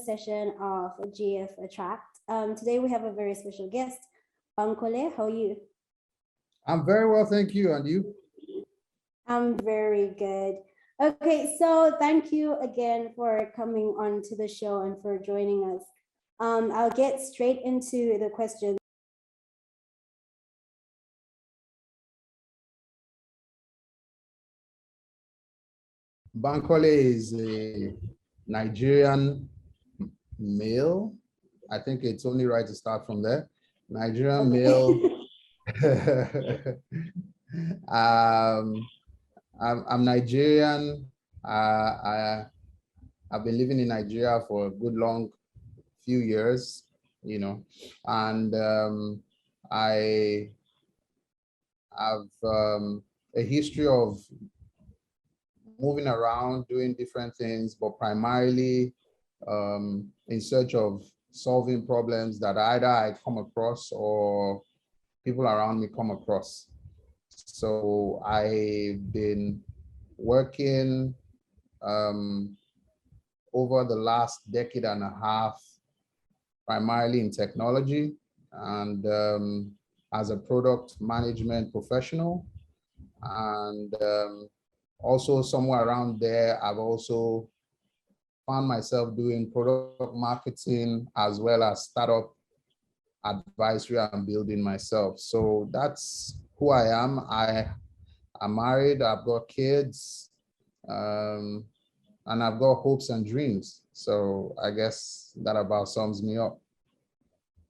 session of GF Attract. Today we have a very special guest, Bankole. How are you? I'm very well, thank you. And you? I'm very good. Okay, so thank you again for coming on to the show and for joining us. I'll get straight into the questions. Bankole is a Nigerian male. I think it's only right to start from there. Nigerian male. I'm Nigerian. I've been living in Nigeria for a good long few years, and I have a history of moving around, doing different things, but primarily in search of solving problems that either I come across or people around me come across. So I've been working over the last decade and a half, primarily in technology and as a product management professional. And also somewhere around there, I've also found myself doing product marketing as well as startup advisory and building myself. So that's who I am. I'm married, I've got kids, and I've got hopes and dreams. So I guess that about sums me up.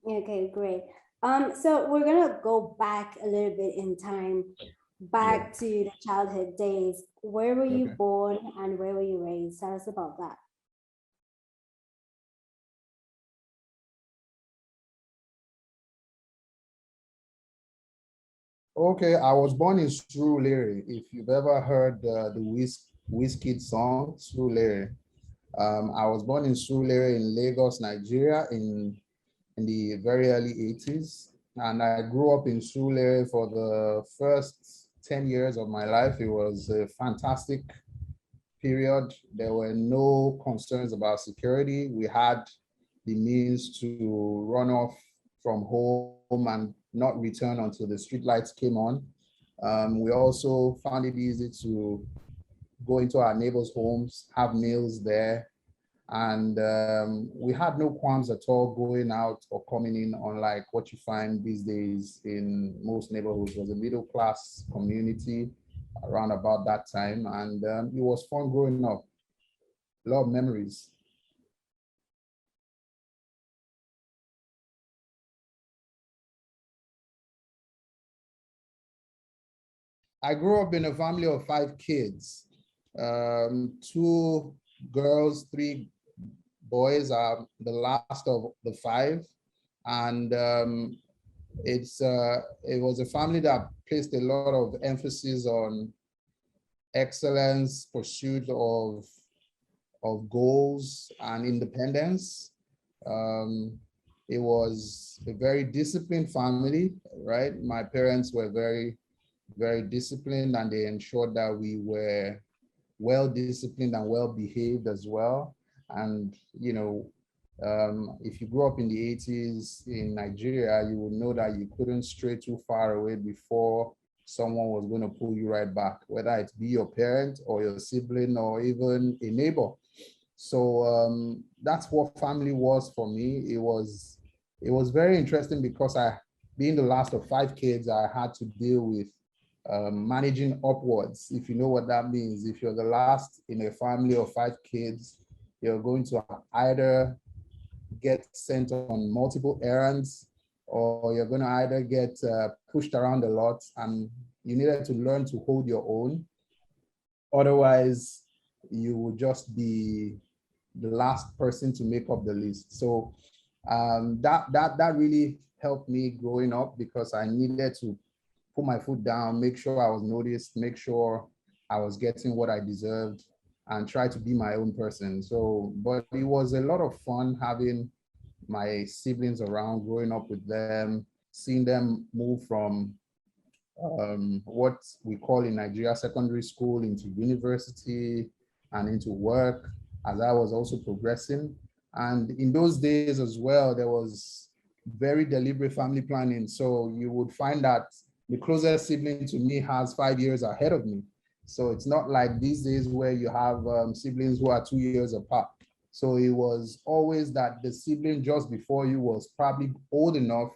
Okay, great. So we're gonna go back a little bit in time, back to the childhood days. Where were you born and where were you raised? Tell us about that. Okay, I was born in Surulere. If you've ever heard the Wizkid song, Surulere. I was born in Surulere in Lagos, Nigeria in the very early 80s. And I grew up in Surulere for the first 10 years of my life. It was a fantastic period. There were no concerns about security. We had the means to run off from home and not return until the street lights came on. We also found it easy to go into our neighbors' homes, have meals there. And we had no qualms at all going out or coming in, unlike what you find these days in most neighborhoods. It was a middle-class community around about that time. And it was fun growing up, a lot of memories. I grew up in a family of 5 kids, 2 girls, 3 boys. Are the last of the 5, and it was a family that placed a lot of emphasis on excellence, pursuit of goals and independence. It was a very disciplined family, right? My parents were very disciplined, and they ensured that we were well disciplined and well behaved as well. And if you grew up in the 80s in Nigeria, you would know that you couldn't stray too far away before someone was going to pull you right back, whether it be your parent or your sibling or even a neighbor. So that's what family was for me. It was very interesting because being the last of 5 kids, I had to deal with managing upwards, if you know what that means. If you're the last in a family of 5 kids, you're going to either get sent on multiple errands, or you're going to either get pushed around a lot, and you needed to learn to hold your own. Otherwise, you would just be the last person to make up the list. So that really helped me growing up, because I needed to put my foot down, make sure I was noticed, make sure I was getting what I deserved, and try to be my own person. So, but it was a lot of fun having my siblings around, growing up with them, seeing them move from what we call in Nigeria secondary school into university and into work, as I was also progressing. And in those days as well, there was very deliberate family planning. So you would find that the closest sibling to me has 5 years ahead of me. So it's not like these days where you have siblings who are 2 years apart. So it was always that the sibling just before you was probably old enough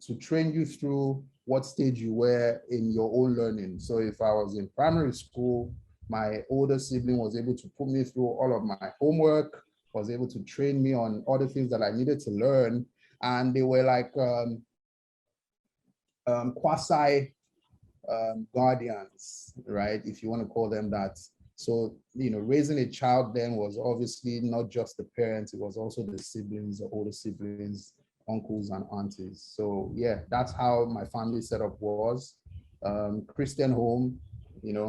to train you through what stage you were in your own learning. So if I was in primary school, my older sibling was able to put me through all of my homework, was able to train me on all the things that I needed to learn. And they were like quasi guardians, right? If you want to call them that. So, raising a child then was obviously not just the parents, it was also the siblings, the older siblings, uncles and aunties. So yeah, that's how my family setup was. Christian home,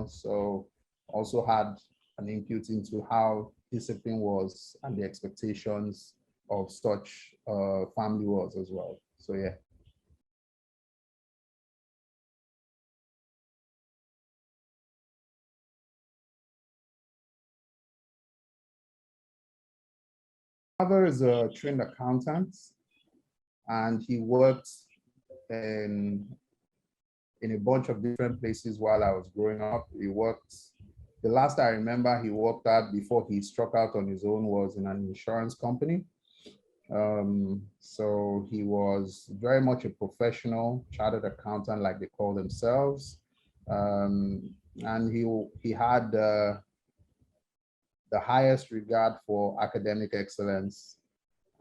so also had an input into how discipline was and the expectations of such family was as well. So yeah. Father is a trained accountant, and he worked in a bunch of different places while I was growing up. He worked, the last I remember he worked at before he struck out on his own was in an insurance company. So he was very much a professional chartered accountant, like they call themselves. And he had the highest regard for academic excellence.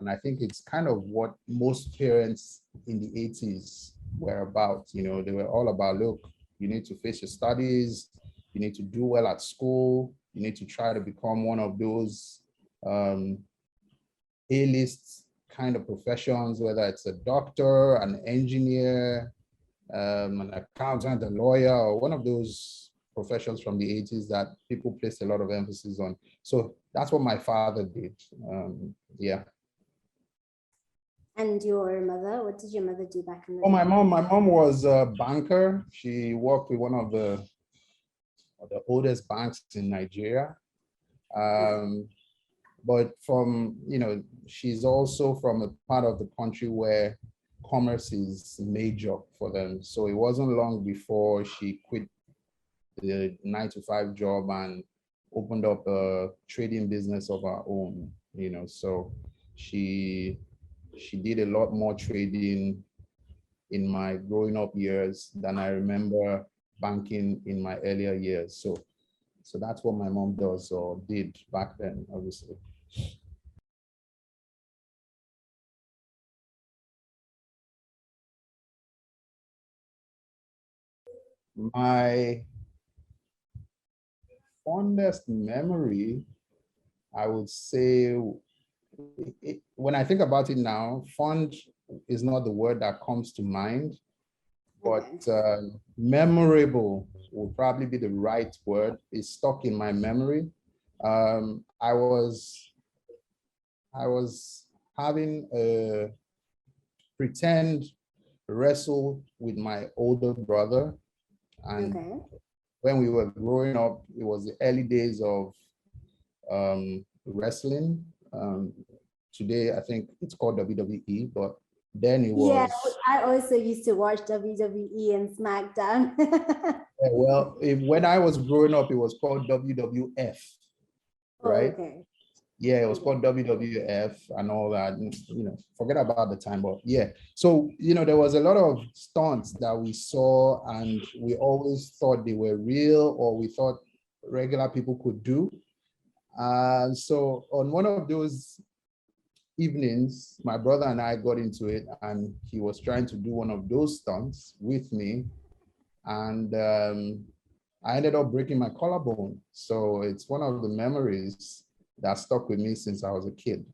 And I think it's kind of what most parents in the 80s were about. They were all about, look, you need to face your studies, you need to do well at school, you need to try to become one of those A-list kind of professions, whether it's a doctor, an engineer, an accountant, a lawyer, or one of those professions from the 80s that people placed a lot of emphasis on. So that's what my father did. Yeah. And your mother, what did your mother do back in the Oh, day? my mom was a banker. She worked with one of the oldest banks in Nigeria. But she's also from a part of the country where commerce is major for them. So it wasn't long before she quit the 9-to-5 job and opened up a trading business of her own. So she did a lot more trading in my growing up years than I remember banking in my earlier years. So that's what my mom does or did back then, obviously. My fondest memory, I would say, when I think about it now, fond is not the word that comes to mind, but memorable would probably be the right word. It's stuck in my memory. I was having a pretend wrestle with my older brother, and when we were growing up, it was the early days of wrestling. Today, I think it's called WWE, but then it was. Yeah, I also used to watch WWE and SmackDown. Well, when I was growing up, it was called WWF, right? Okay. Yeah, it was called WWF and all that. Forget about the time, but yeah. So, there was a lot of stunts that we saw, and we always thought they were real, or we thought regular people could do. So on one of those evenings, my brother and I got into it, and he was trying to do one of those stunts with me. And I ended up breaking my collarbone. So it's one of the memories that stuck with me since I was a kid.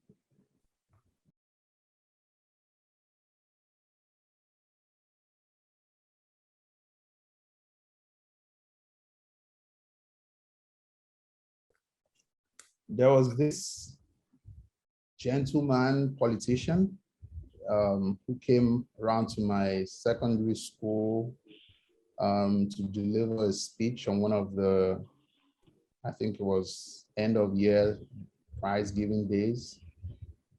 There was this gentleman politician who came around to my secondary school to deliver a speech on one of I think it was end of year prize giving days.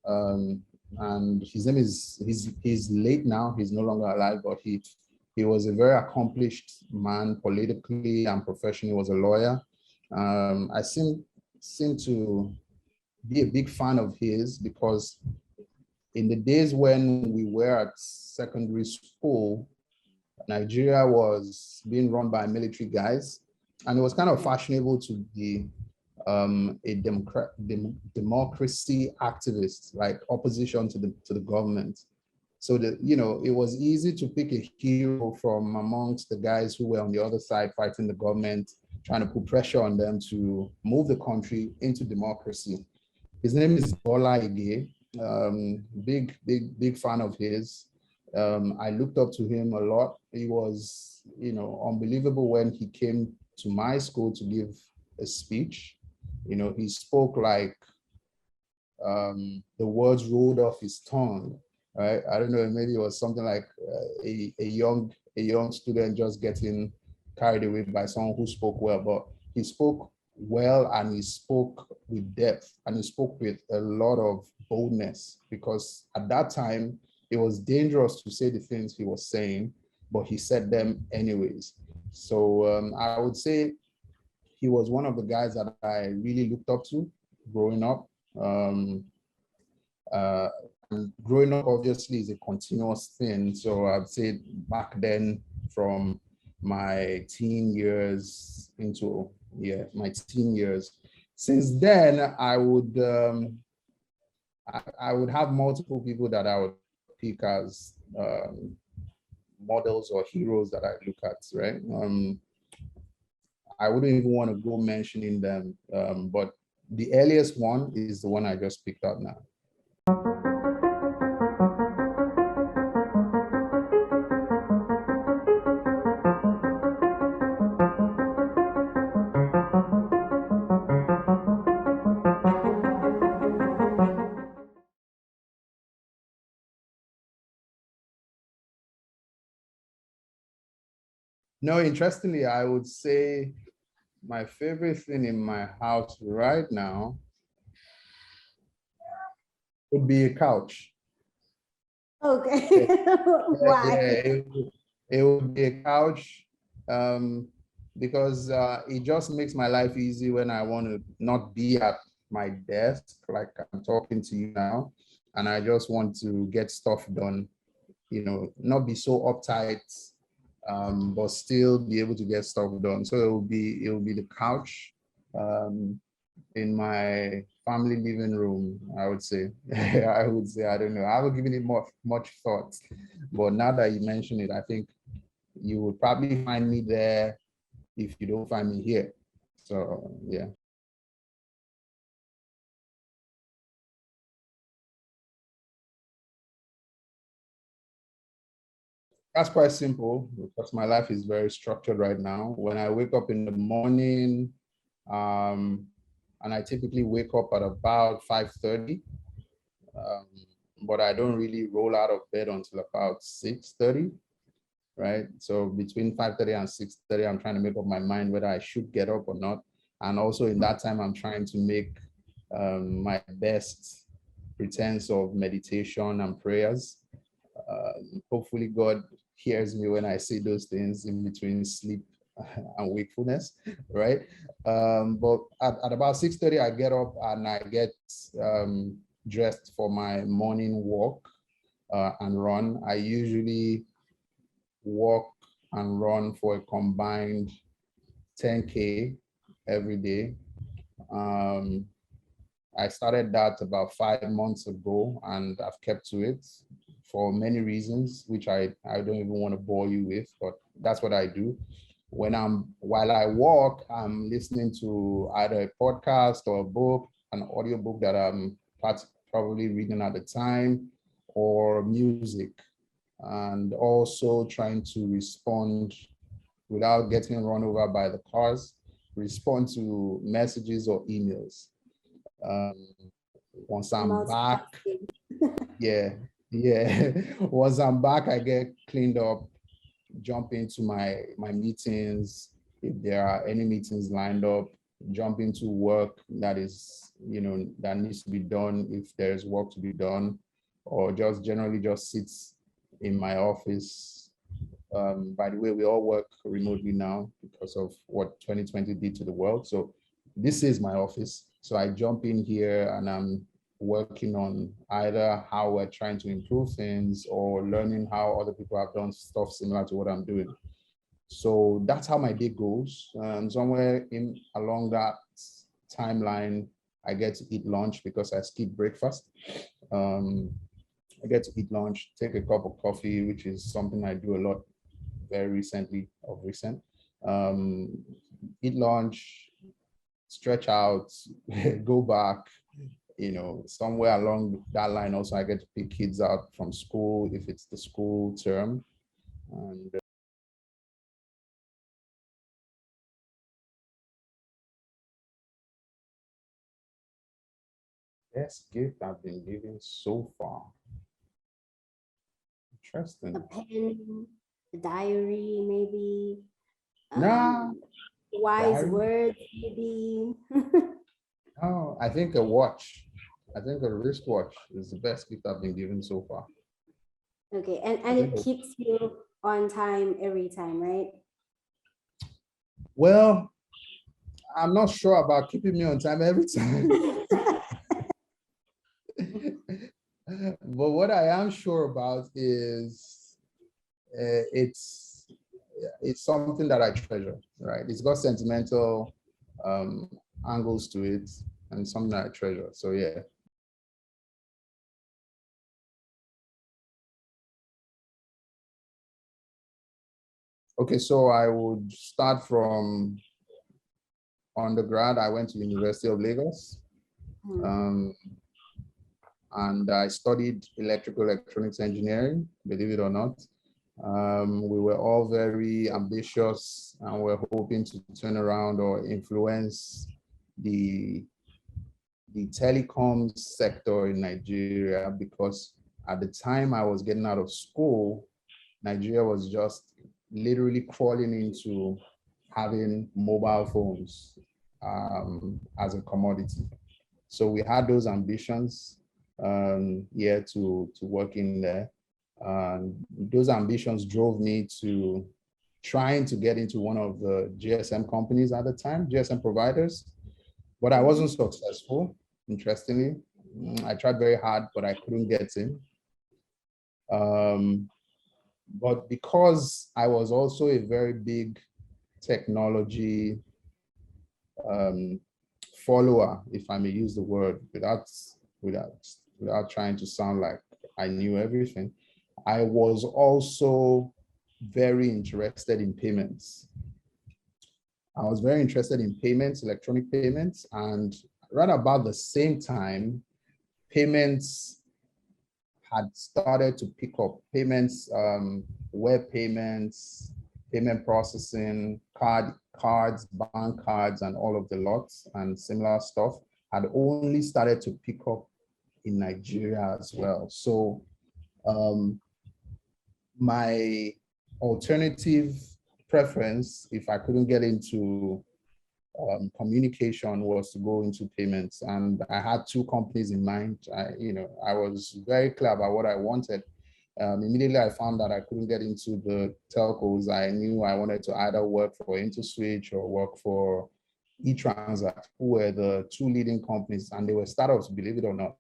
And his name is, he's late now, he's no longer alive, but he was a very accomplished man politically and professionally. He was a lawyer. I seem to be a big fan of his because in the days when we were at secondary school, Nigeria was being run by military guys, and it was kind of fashionable to be a democracy activist, like opposition to the government. So that, you know, it was easy to pick a hero from amongst the guys who were on the other side fighting the government, trying to put pressure on them to move the country into democracy. His name is Bola Ige. Big fan of his. I looked up to him a lot. He was, you know, unbelievable when he came to my school to give a speech. You know, he spoke like the words rolled off his tongue. Right? I don't know, maybe it was something like a young student just getting carried away by someone who spoke well, but he spoke well and he spoke with depth and he spoke with a lot of boldness, because at that time it was dangerous to say the things he was saying, but he said them anyways. So I would say he was one of the guys that I really looked up to growing up. And growing up obviously is a continuous thing. So I'd say back then, from my teen years into my teen years. Since then, I would have multiple people that I would pick as models or heroes that I look at, right? I wouldn't even want to go mentioning them, but the earliest one is the one I just picked up now. No, interestingly, I would say my favorite thing in my house right now would be a couch. Okay. Why? It would be a couch, because it just makes my life easy when I want to not be at my desk, like I'm talking to you now, and I just want to get stuff done, you know, not be so uptight, but still be able to get stuff done. So it will be the couch in my family living room, I would say. I would say, I don't know. I haven't given it much thought, but now that you mention it, I think you would probably find me there if you don't find me here. So yeah. That's quite simple because my life is very structured right now. When I wake up in the morning, and I typically wake up at about 5:30, but I don't really roll out of bed until about 6:30, right? So between 5:30 and 6:30, I'm trying to make up my mind whether I should get up or not. And also in that time, I'm trying to make my best pretense of meditation and prayers. Hopefully God hears me when I say those things in between sleep and wakefulness, right? But at about 6:30, I get up and I get dressed for my morning walk and run. I usually walk and run for a combined 10K every day. I started that about 5 months ago and I've kept to it for many reasons, which I don't even want to bore you with, but that's what I do. While I walk, I'm listening to either a podcast or a book, an audiobook that I'm probably reading at the time, or music, and also trying to respond without getting run over by the cars, respond to messages or emails. Once I'm back, yeah. Once I'm back, I get cleaned up, jump into my meetings. If there are any meetings lined up, jump into work that is, that needs to be done if there's work to be done, or just generally just sits in my office. By the way, we all work remotely now because of what 2020 did to the world. So this is my office. So I jump in here and I'm working on either how we're trying to improve things or learning how other people have done stuff similar to what I'm doing. So that's how my day goes. Somewhere in along that timeline, I get to eat lunch because I skip breakfast. I get to eat lunch, take a cup of coffee, which is something I do a lot very recently, of recent. Eat lunch, stretch out, go back, somewhere along that line. Also, I get to pick kids out from school if it's the school term. And best gift I've been given so far. Interesting. A pen, a diary, maybe. Nah, Wise diary. words, maybe. Oh, I think a watch. I think a wristwatch is the best gift I've been given so far. Okay, and it keeps you on time every time, right? Well, I'm not sure about keeping me on time every time. But what I am sure about is it's something that I treasure, right? It's got sentimental angles to it and something that I treasure. So yeah. Okay, so I would start from undergrad. I went to University of Lagos. And I studied electrical electronics engineering, believe it or not. We were all very ambitious and we're hoping to turn around or influence the telecom sector in Nigeria, because at the time I was getting out of school, Nigeria was just literally crawling into having mobile phones as a commodity. So we had those ambitions to work in there. Those ambitions drove me to trying to get into one of the GSM companies at the time, GSM providers, but I wasn't successful, interestingly. I tried very hard, but I couldn't get in. But because I was also a very big technology follower, if I may use the word, without trying to sound like I knew everything, I was also very interested in payments. I was very interested in payments, electronic payments, and right about the same time, payments had started to pick up. Payments, web payments, payment processing, cards, bank cards, and all of the lots and similar stuff had only started to pick up in Nigeria as well. So my alternative preference, if I couldn't get into communication, was to go into payments. And I had two companies in mind. I was very clear about what I wanted. Immediately I found that I couldn't get into the telcos. I knew I wanted to either work for InterSwitch or work for eTransact, who were the two leading companies, and they were startups, believe it or not.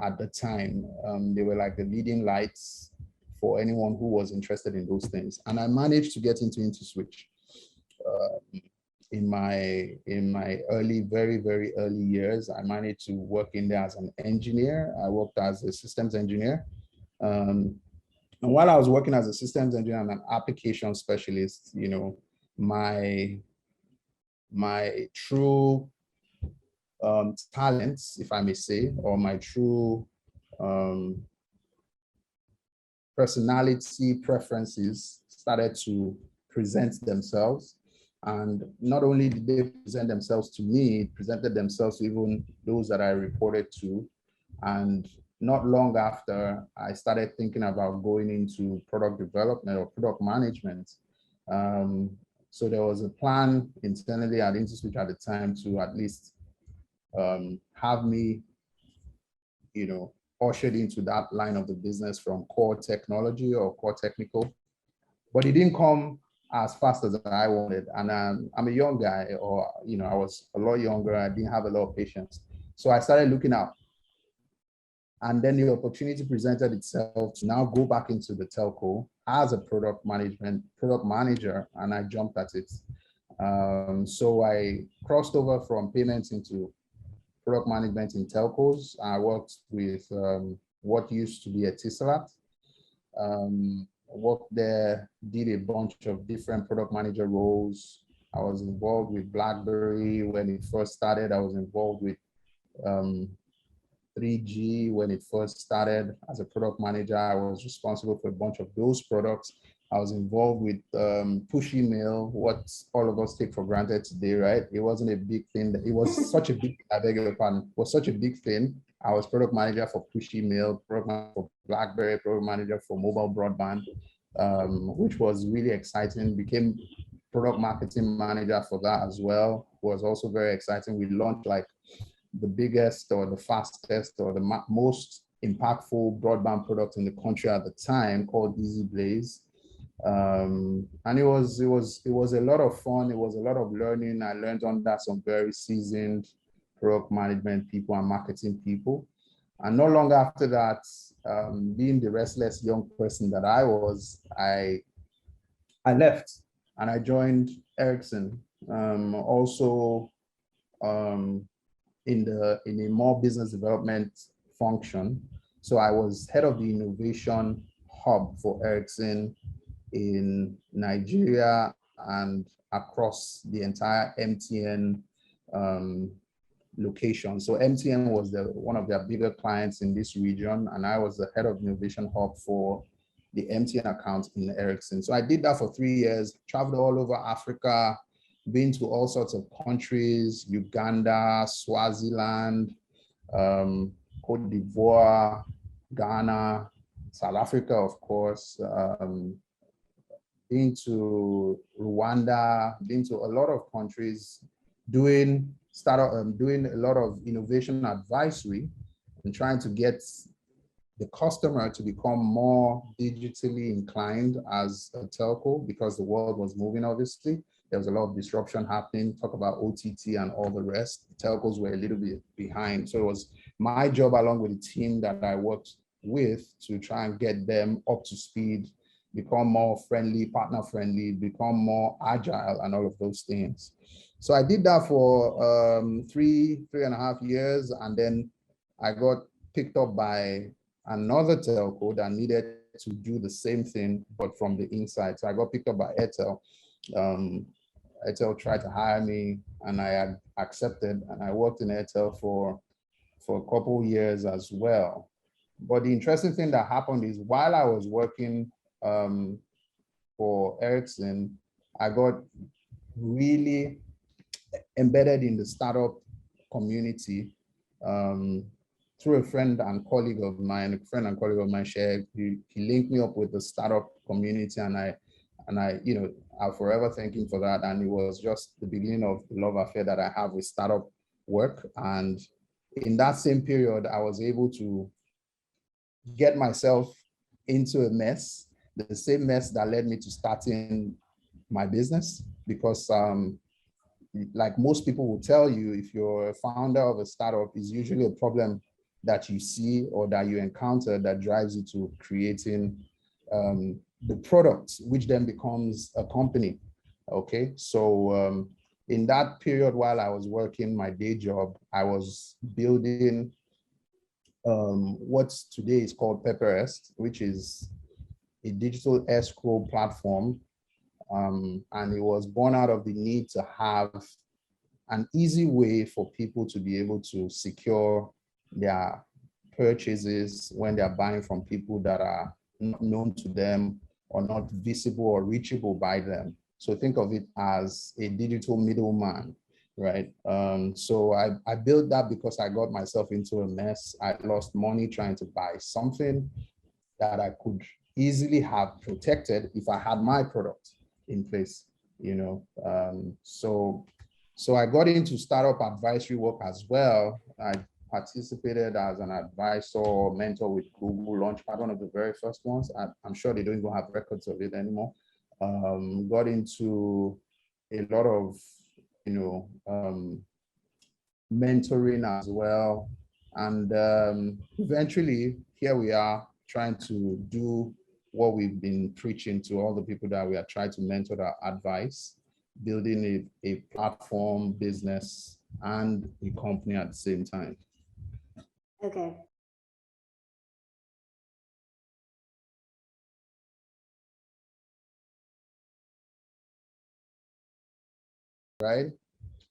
At the time, they were like the leading lights for anyone who was interested in those things. And I managed to get into InterSwitch in my early, very, very early years. I managed to work in there as an engineer. I worked as a systems engineer. And while I was working as a systems engineer and an application specialist, my true talents, if I may say, or my true personality preferences started to present themselves. And not only did they present themselves to me, presented themselves to even those that I reported to. And not long after, I started thinking about going into product development or product management. So there was a plan internally at InterSwitch at the time to at least have me, ushered into that line of the business from core technology or core technical, but it didn't come as fast as I wanted. And I'm a young guy, or, I was a lot younger. I didn't have a lot of patience. So I started looking out. And then the opportunity presented itself to now go back into the telco as a product manager, and I jumped at it. So I crossed over from payments into product management in telcos. I worked with what used to be a Etisalat. Worked there, did a bunch of different product manager roles. I was involved with BlackBerry when it first started. I was involved with 3G when it first started as a product manager. I was responsible for a bunch of those products. I was involved with push email, what all of us take for granted today, right? It wasn't a big thing. It was such a big, I beg your pardon, it was such a big thing. I was product manager for push email, product manager for BlackBerry, product manager for mobile broadband, which was really exciting. Became product marketing manager for that as well. Was also very exciting. We launched like the biggest or the fastest or the most impactful broadband product in the country at the time, called Easy Blaze. And it was a lot of fun. It was a lot of learning. I learned under some very seasoned product management people and marketing people. And no longer after that, being the restless young person that I was, I left and I joined Ericsson. Also in a more business development function. So I was head of the innovation hub for Ericsson in Nigeria and across the entire MTN location. So MTN was one of their bigger clients in this region, and I was the head of innovation hub for the MTN account in Ericsson. So I did that for 3 years, traveled all over Africa, been to all sorts of countries: Uganda, Swaziland, Cote d'Ivoire, Ghana, South Africa, of course, been to Rwanda, been to a lot of countries, doing a lot of innovation advisory and trying to get the customer to become more digitally inclined as a telco, because the world was moving, obviously. There was a lot of disruption happening, talk about OTT and all the rest. The telcos were a little bit behind. So it was my job, along with the team that I worked with, to try and get them up to speed, become more friendly, partner friendly, become more agile, and all of those things. So I did that for 3.5 years, and then I got picked up by another telco that needed to do the same thing, but from the inside. So I got picked up by Airtel. Airtel tried to hire me, and I had accepted, and I worked in Airtel for a couple of years as well. But the interesting thing that happened is, while I was working for Ericsson, I got really embedded in the startup community through a friend and colleague of mine. Shared. He linked me up with the startup community, and I'll forever thank him for that. And it was just the beginning of the love affair that I have with startup work. And in that same period, I was able to get myself into a mess, the same mess that led me to starting my business. Because like most people will tell you, if you're a founder of a startup, it's usually a problem that you see or that you encounter that drives you to creating the product, which then becomes a company. Okay, so in that period, while I was working my day job, I was building what today is called PEPPEREST, which is a digital escrow platform. And it was born out of the need to have an easy way for people to be able to secure their purchases when they're buying from people that are not known to them or not visible or reachable by them. So think of it as a digital middleman, right? So I built that because I got myself into a mess. I lost money trying to buy something that I could easily have protected if I had my product in place. you know. So I got into startup advisory work as well. I participated as an advisor or mentor with Google Launchpad, one of the very first ones. I'm sure they don't even have records of it anymore. Got into a lot of, mentoring as well. And eventually, here we are trying to do what we've been preaching to all the people that we are trying to mentor, that advice, building a platform business and a company at the same time. Okay. Right?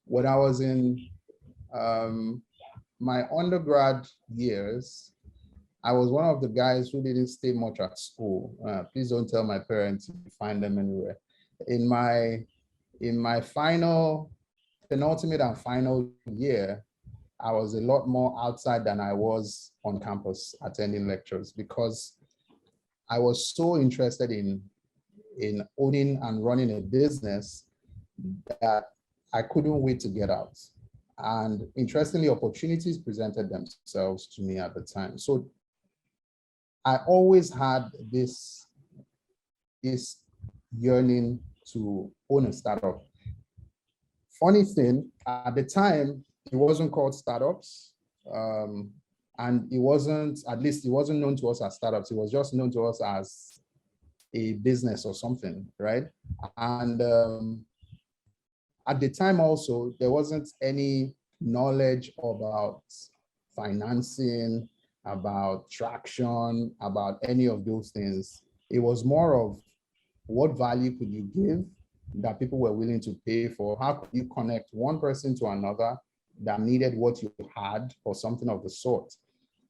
When I was in my undergrad years, I was one of the guys who didn't stay much at school. Please don't tell my parents if you find them anywhere. In my penultimate and final year, I was a lot more outside than I was on campus attending lectures, because I was so interested in owning and running a business that I couldn't wait to get out. And interestingly, opportunities presented themselves to me at the time. So I always had this yearning to own a startup. Funny thing, at the time, it wasn't called startups. And it wasn't, at least it wasn't known to us as startups. It was just known to us as a business or something, right? And at the time also, there wasn't any knowledge about financing, about traction, about any of those things. It was more of what value could you give that people were willing to pay for? How could you connect one person to another that needed what you had or something of the sort?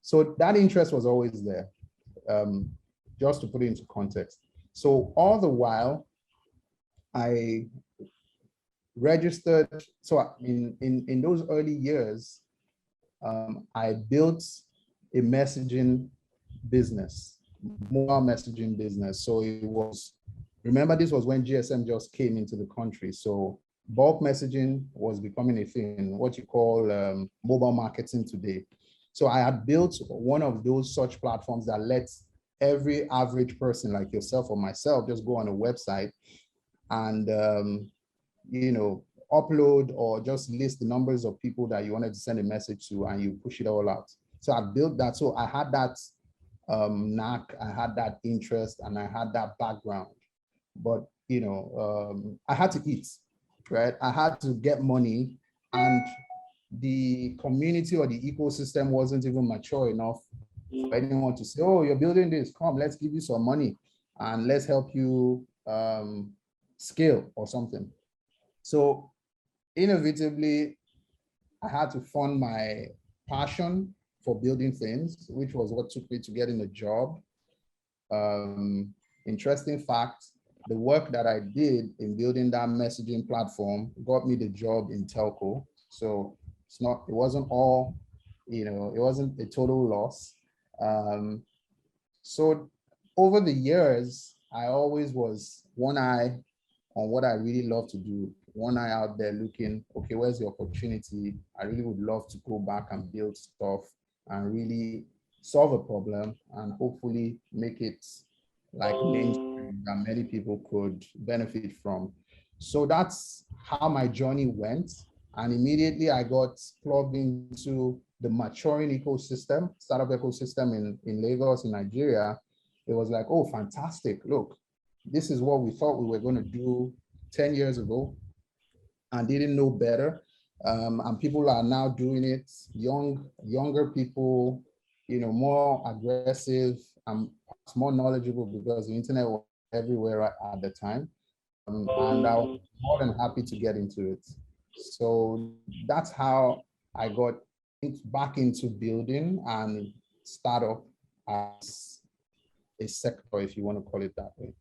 So that interest was always there, just to put it into context. So all the while, I registered. So in those early years, I built a messaging business, mobile messaging business. So it was, remember, this was when GSM just came into the country. So bulk messaging was becoming a thing, what you call mobile marketing today. So I had built one of those such platforms that lets every average person like yourself or myself just go on a website and upload or just list the numbers of people that you wanted to send a message to, and you push it all out. So I built that. So I had that knack, I had that interest, and I had that background. But I had to eat, right? I had to get money, and the community or the ecosystem wasn't even mature enough for anyone to say, oh, you're building this, come, let's give you some money and let's help you scale or something. So innovatively, I had to fund my passion for building things, which was what took me to getting a job. Interesting fact, the work that I did in building that messaging platform got me the job in telco. So it wasn't all, it wasn't a total loss. So over the years, I always was one eye on what I really love to do, one eye out there looking, okay, where's the opportunity? I really would love to go back and build stuff and really solve a problem and hopefully make it like mainstream that many people could benefit from. So that's how my journey went. And immediately I got plugged into the maturing ecosystem, startup ecosystem in Lagos, in Nigeria. It was like, oh, fantastic. Look, this is what we thought we were going to do 10 years ago and didn't know better. And people are now doing it, younger people, more aggressive and more knowledgeable because the internet was everywhere at the time. And I was more than happy to get into it. So that's how I got back into building and startup as a sector, if you want to call it that way.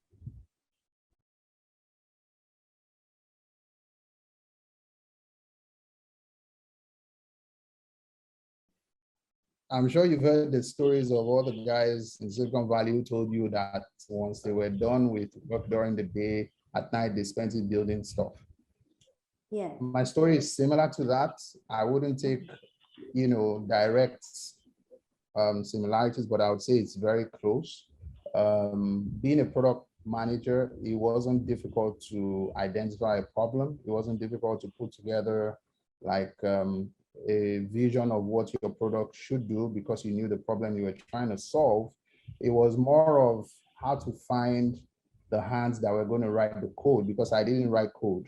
I'm sure you've heard the stories of all the guys in Silicon Valley who told you that once they were done with work during the day, at night they spent it building stuff. Yeah. My story is similar to that. I wouldn't take, direct similarities, but I would say it's very close. Being a product manager, it wasn't difficult to identify a problem. It wasn't difficult to put together like a vision of what your product should do because you knew the problem you were trying to solve. It was more of how to find the hands that were going to write the code, because I didn't write code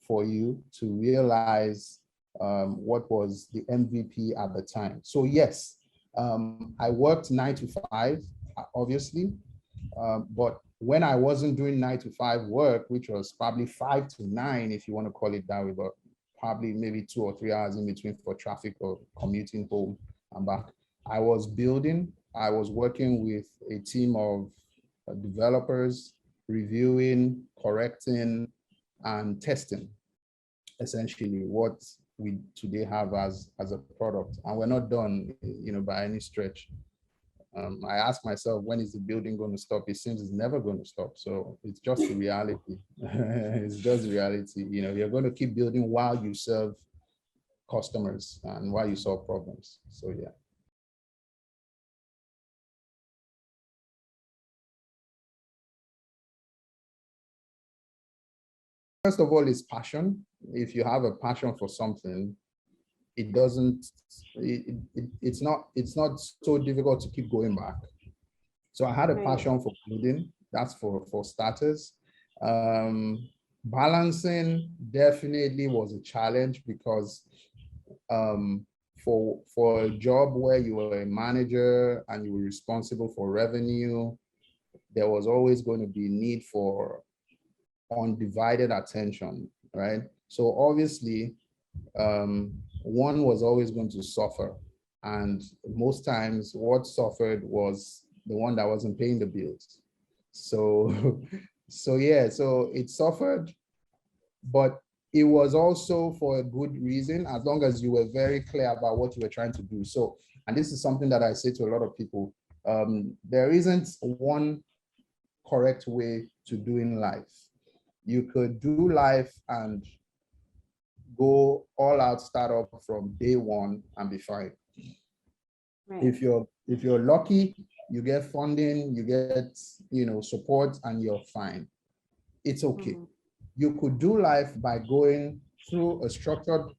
for you to realize what was the MVP at the time. So yes, I worked 9 to 5, obviously, but when I wasn't doing 9 to 5 work, which was probably 5 to 9, if you want to call it that way, but probably maybe 2 or 3 hours in between for traffic or commuting home and back, I was building. I was working with a team of developers, reviewing, correcting, and testing essentially what we today have as a product. And we're not done, by any stretch. I ask myself, when is the building going to stop? It seems it's never going to stop. So it's just reality. It's just reality. You're going to keep building while you serve customers and while you solve problems. So yeah. First of all, it's passion. If you have a passion for something, it doesn't, it's not so difficult to keep going back. So I had a passion for coding. That's for starters. Balancing definitely was a challenge because for a job where you were a manager and you were responsible for revenue, there was always going to be need for undivided attention, right? So obviously, one was always going to suffer. And most times what suffered was the one that wasn't paying the bills. So, so it suffered, but it was also for a good reason, as long as you were very clear about what you were trying to do. So, and this is something that I say to a lot of people, there isn't one correct way to doing life. You could do life and go all out startup from day one and be fine. Right. If you're lucky, you get funding, you get support, and you're fine. It's okay. Mm-hmm. You could do life by going through a structured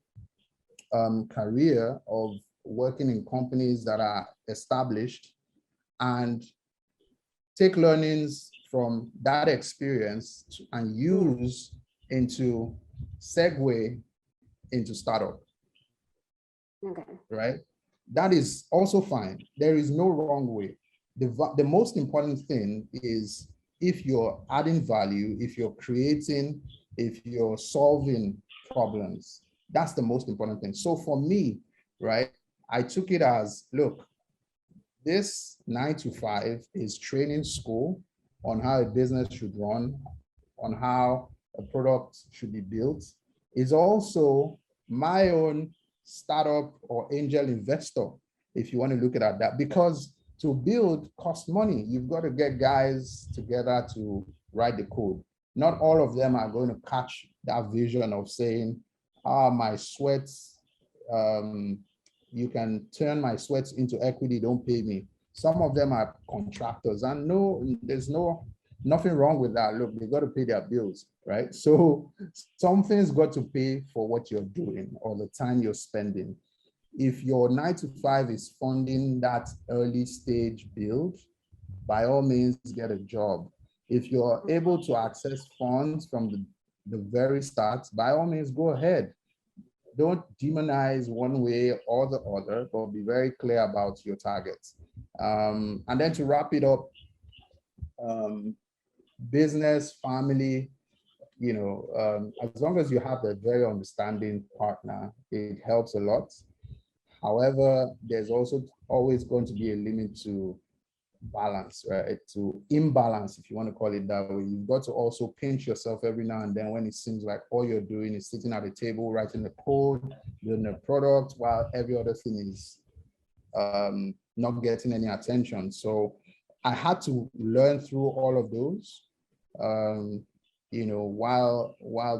career of working in companies that are established and take learnings from that experience and use into segue into startup. Okay. Right? That is also fine. There is no wrong way. The most important thing is if you're adding value, if you're creating, if you're solving problems, that's the most important thing. So for me, right, I took it as, look, this 9 to 5 is training school on how a business should run, on how a product should be built. It's also my own startup or angel investor, if you want to look at that, because to build costs money. You've got to get guys together to write the code. Not all of them are going to catch that vision of saying, my sweats, you can turn my sweats into equity, don't pay me. Some of them are contractors, and no, there's nothing wrong with that. Look, they got to pay their bills, right? So something's got to pay for what you're doing or the time you're spending. If your 9 to 5 is funding that early stage build, by all means, get a job. If you're able to access funds from the very start, by all means, go ahead. Don't demonize one way or the other, but be very clear about your targets. And then to wrap it up, business, family, as long as you have a very understanding partner, it helps a lot. However, there's also always going to be a limit to balance, right? To imbalance, if you want to call it that way. You've got to also pinch yourself every now and then when it seems like all you're doing is sitting at a table, writing the code, building a product, while every other thing is not getting any attention. So I had to learn through all of those. you know, while